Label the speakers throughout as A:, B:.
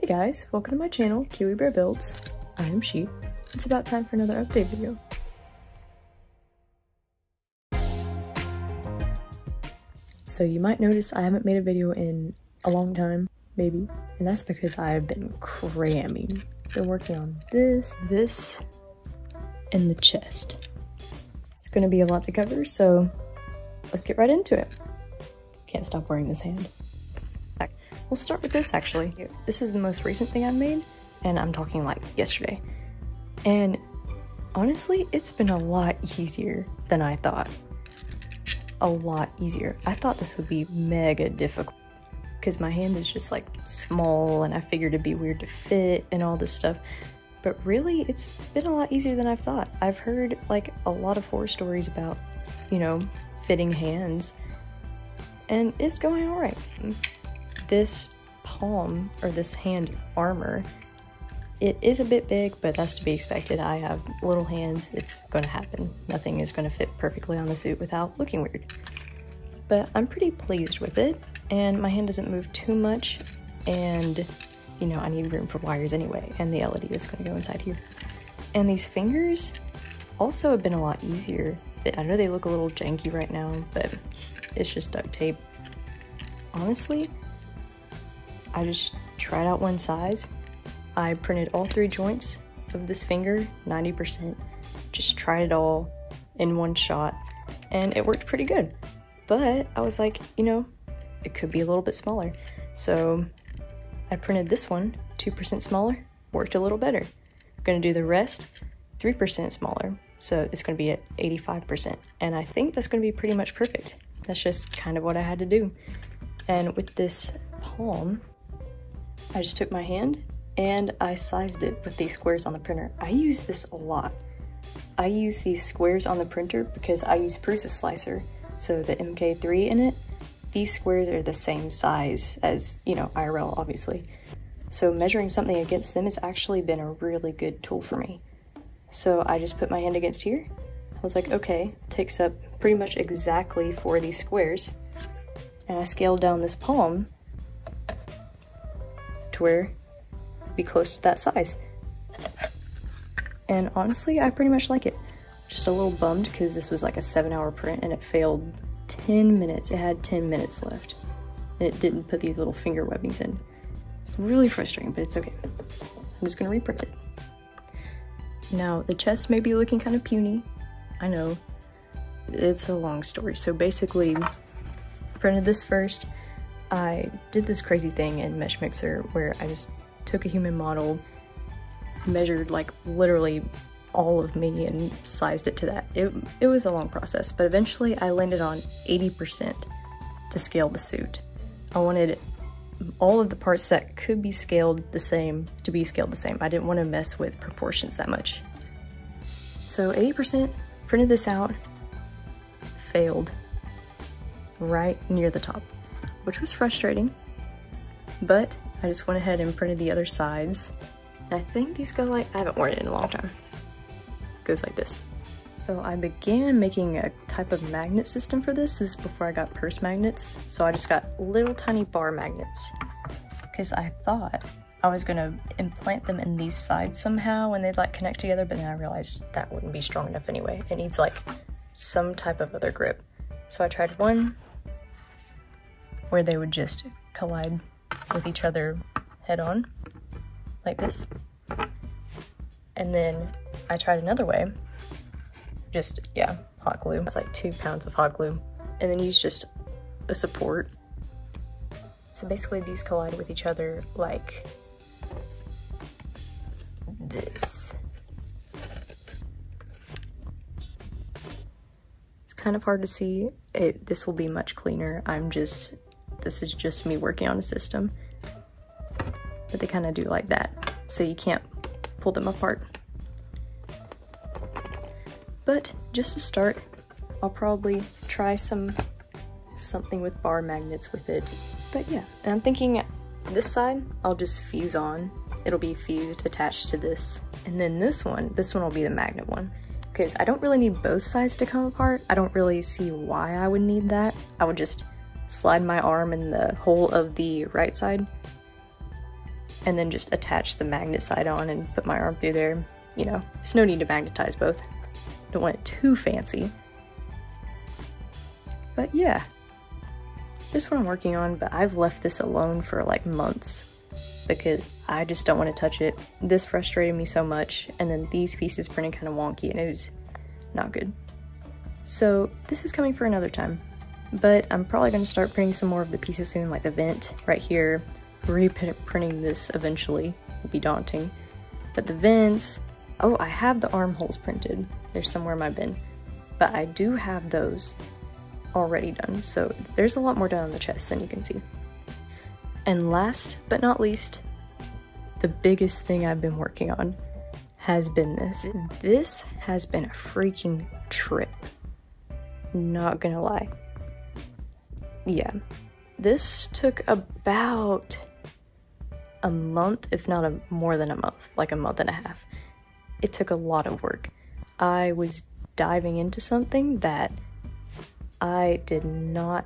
A: Hey guys, welcome to my channel, Kiwi Bear Builds. I am She. It's about time for another update video. So you might notice I haven't made a video in a long time, maybe, and that's because I've been cramming. Been working on this, and the chest. It's gonna be a lot to cover, so let's get right into it. Can't stop wearing this hand. We'll start with this actually. This is the most recent thing I've made, and I'm talking like yesterday. And honestly, it's been a lot easier than I thought. A lot easier. I thought this would be mega difficult because my hand is just like small and I figured it'd be weird to fit and all this stuff. But really, it's been a lot easier than I've thought. I've heard like a lot of horror stories about, you know, fitting hands, and it's going all right. This palm, or this hand armor, it is a bit big, but that's to be expected. I have little hands, it's gonna happen. Nothing is gonna fit perfectly on the suit without looking weird. But I'm pretty pleased with it, and my hand doesn't move too much, and you know, I need room for wires anyway, and the LED is gonna go inside here. And these fingers also have been a lot easier. I know they look a little janky right now, but it's just duct tape. Honestly, I just tried out one size. I printed all 3 joints of this finger, 90%, just tried it all in one shot, and it worked pretty good. But I was like, you know, it could be a little bit smaller. So I printed this one 2% smaller, worked a little better. I'm gonna do the rest 3% smaller, so it's gonna be at 85%. And I think that's gonna be pretty much perfect. That's just kind of what I had to do. And with this palm, I just took my hand and I sized it with these squares on the printer. I use this a lot. I use these squares on the printer because I use Prusa slicer, so the MK3 in it, these squares are the same size as, you know, IRL obviously. So measuring something against them has actually been a really good tool for me. So I just put my hand against here. I was like, okay, takes up pretty much exactly 4 of these squares. And I scaled down this palm to where it'd be close to that size. And honestly, I pretty much like it. Just a little bummed because this was like a 7-hour print and it failed 10 minutes. It had 10 minutes left. And it didn't put these little finger webbings in. It's really frustrating, but it's okay. I'm just gonna reprint it. Now, the chest may be looking kind of puny. I know. It's a long story. So basically, printed this first. I did this crazy thing in Mesh Mixer where I just took a human model, measured like literally all of me and sized it to that. It was a long process, but eventually I landed on 80% to scale the suit. I wanted all of the parts that could be scaled the same to be scaled the same. I didn't want to mess with proportions that much. So 80%, printed this out, failed right near the top, which was frustrating, but I just went ahead and printed the other sides. And I think these go like, I haven't worn it in a long time. It goes like this. So I began making a type of magnet system for this. This is before I got purse magnets. So I just got little tiny bar magnets because I thought I was gonna implant them in these sides somehow and they'd like connect together, but then I realized that wouldn't be strong enough anyway. It needs like some type of other grip. So I tried one where they would just collide with each other head on, like this. And then I tried another way, just, yeah, hot glue. It's like 2 pounds of hot glue. And then use just a support. So basically these collide with each other like this. It's kind of hard to see. This will be much cleaner. This is just me working on a system. But they kind of do like that, so you can't pull them apart. But just to start, I'll probably try something with bar magnets with it. But yeah, and I'm thinking this side, I'll just fuse on. It'll be fused, attached to this. And then this one will be the magnet one. Because I don't really need both sides to come apart. I don't really see why I would need that. I would just slide my arm in the hole of the right side and then just attach the magnet side on and put my arm through there. You know, there's no need to magnetize both. Don't want it too fancy. But yeah, just what I'm working on, but I've left this alone for like months because I just don't want to touch it. This frustrated me so much, and then these pieces printed kind of wonky and it was not good. So this is coming for another time, but I'm probably going to start printing some more of the pieces soon, like the vent right here. Reprinting this eventually will be daunting, but the vents, oh, I have the armholes printed. They're somewhere in my bin, but I do have those already done, so there's a lot more done on the chest than you can see. And last but not least, the biggest thing I've been working on has been this. This has been a freaking trip. Not gonna lie. Yeah. This took about a month, if not more than a month, like a month and a half. It took a lot of work. I was diving into something that I did not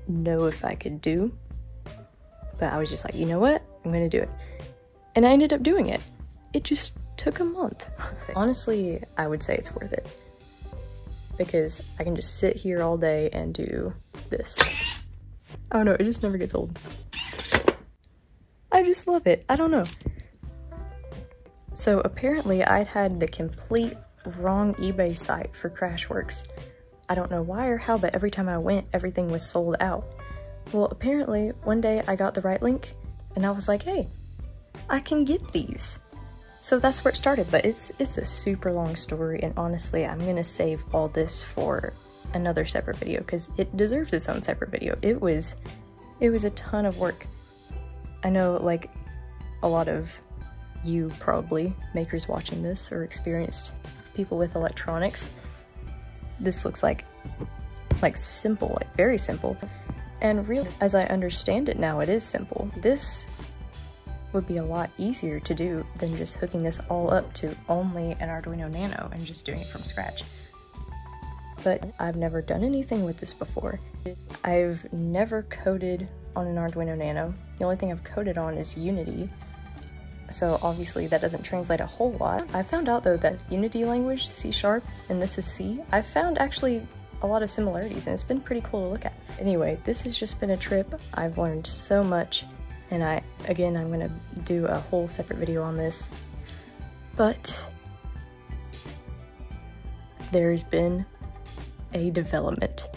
A: know if I could do, but I was just like, you know what? I'm gonna do it. And I ended up doing it. It just took a month. Honestly, I would say it's worth it because I can just sit here all day and do this. I don't know, it just never gets old. I just love it. I don't know. So apparently I'd had the complete wrong eBay site for Crashworks. I don't know why or how, but every time I went, everything was sold out. Well, apparently one day I got the right link and I was like, hey, I can get these. So that's where it started, but it's a super long story, and honestly, I'm gonna save all this for another separate video because it deserves its own separate video. It was a ton of work. I know, like, a lot of you probably, makers watching this or experienced people with electronics, this looks like simple, like very simple. And really, as I understand it now, it is simple. This would be a lot easier to do than just hooking this all up to only an Arduino Nano and just doing it from scratch. But I've never done anything with this before. I've never coded on an Arduino Nano. The only thing I've coded on is Unity. So obviously that doesn't translate a whole lot. I found out though that Unity language, C#, and this is C, I've found actually a lot of similarities, and it's been pretty cool to look at. Anyway, this has just been a trip. I've learned so much, and I'm gonna do a whole separate video on this. But there's been a development.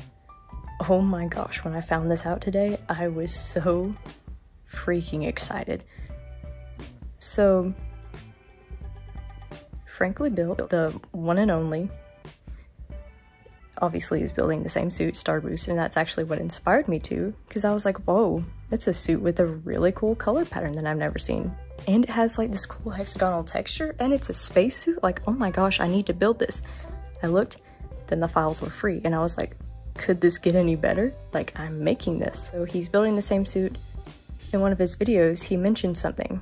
A: Oh my gosh, when I found this out today, I was so freaking excited. So, Frankly Built, the one and only, obviously is building the same suit, Starboost, and that's actually what inspired me to, because I was like, whoa, that's a suit with a really cool color pattern that I've never seen. And it has like this cool hexagonal texture, and it's a spacesuit. Like, oh my gosh, I need to build this. I looked, then the files were free, and I was like, could this get any better? Like, I'm making this. So he's building the same suit. In one of his videos, he mentioned something.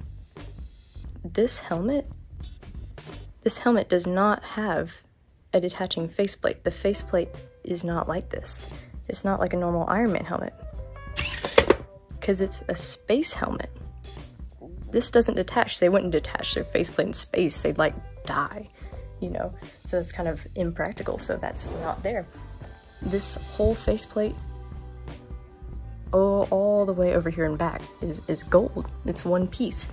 A: This helmet does not have a detaching faceplate. The faceplate is not like this. It's not like a normal Iron Man helmet, because it's a space helmet. This doesn't detach. They wouldn't detach their faceplate in space. They'd like die, you know? So that's kind of impractical, so that's not there. This whole faceplate, all the way over here and back, is gold. It's one piece.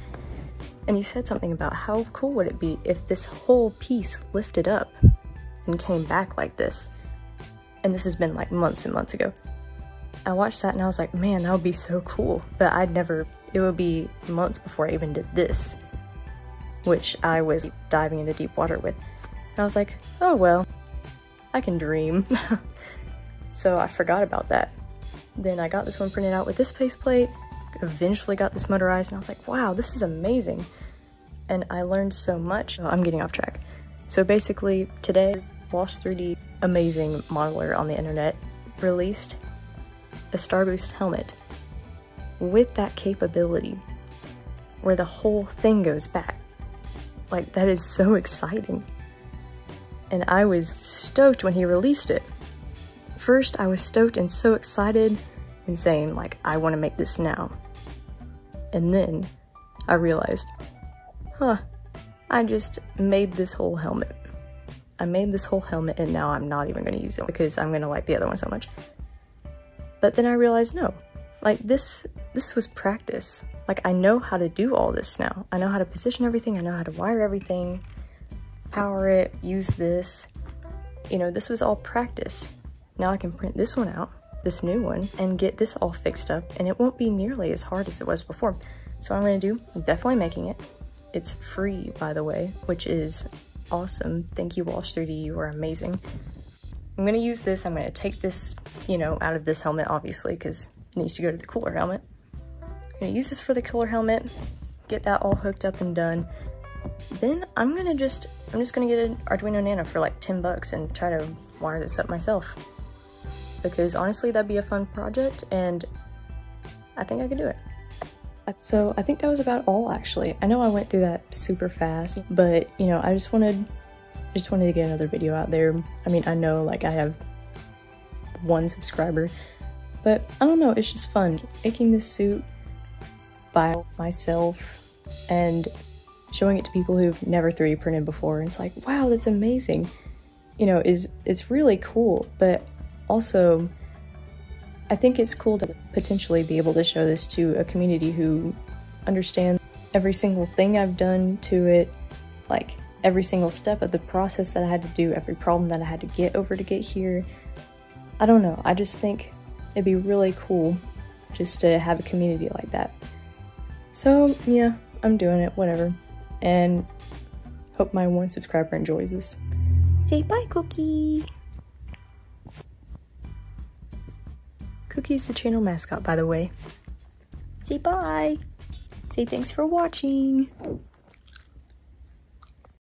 A: And he said something about how cool would it be if this whole piece lifted up and came back like this. And this has been like months and months ago. I watched that and I was like, man, that would be so cool. But it would be months before I even did this, which I was diving into deep water with. And I was like, oh well, I can dream. So I forgot about that. Then I got this one printed out with this faceplate, eventually got this motorized, and I was like, wow, this is amazing. And I learned so much. I'm getting off track. So basically, today, Wash 3D, amazing modeler on the internet, released a Starboost helmet with that capability where the whole thing goes back. Like, that is so exciting. And I was stoked when he released it. First, I was stoked and so excited and saying, like, I want to make this now. And then, I realized, huh, I just made this whole helmet. I made this whole helmet and now I'm not even going to use it because I'm going to like the other one so much. But then I realized, no, like this was practice. Like I know how to do all this now. I know how to position everything. I know how to wire everything, power it, use this. You know, this was all practice. Now I can print this one out, this new one, and get this all fixed up, and it won't be nearly as hard as it was before. So what I'm going to do, I'm definitely making it. It's free, by the way, which is awesome. Thank you, Walsh 3D, you are amazing. I'm going to use this. I'm going to take this, you know, out of this helmet, obviously, because it needs to go to the cooler helmet. I'm going to use this for the cooler helmet, get that all hooked up and done. Then I'm just going to get an Arduino Nano for like 10 bucks and try to wire this up myself. Because honestly, that'd be a fun project, and I think I could do it. So I think that was about all, actually. I know I went through that super fast, but you know, I just wanted to get another video out there. I mean, I know like I have 1 subscriber, but I don't know, it's just fun making this suit by myself and showing it to people who've never 3D printed before. And it's like, wow, that's amazing. You know, it's really cool, but also I think it's cool to potentially be able to show this to a community who understands every single thing I've done to it, like every single step of the process that I had to do, every problem that I had to get over to get here. I don't know, I just think it'd be really cool just to have a community like that. So yeah, I'm doing it, whatever. And hope my 1 subscriber enjoys this. Say bye, Cookie! Cookie's the channel mascot, by the way. Say bye! Say thanks for watching!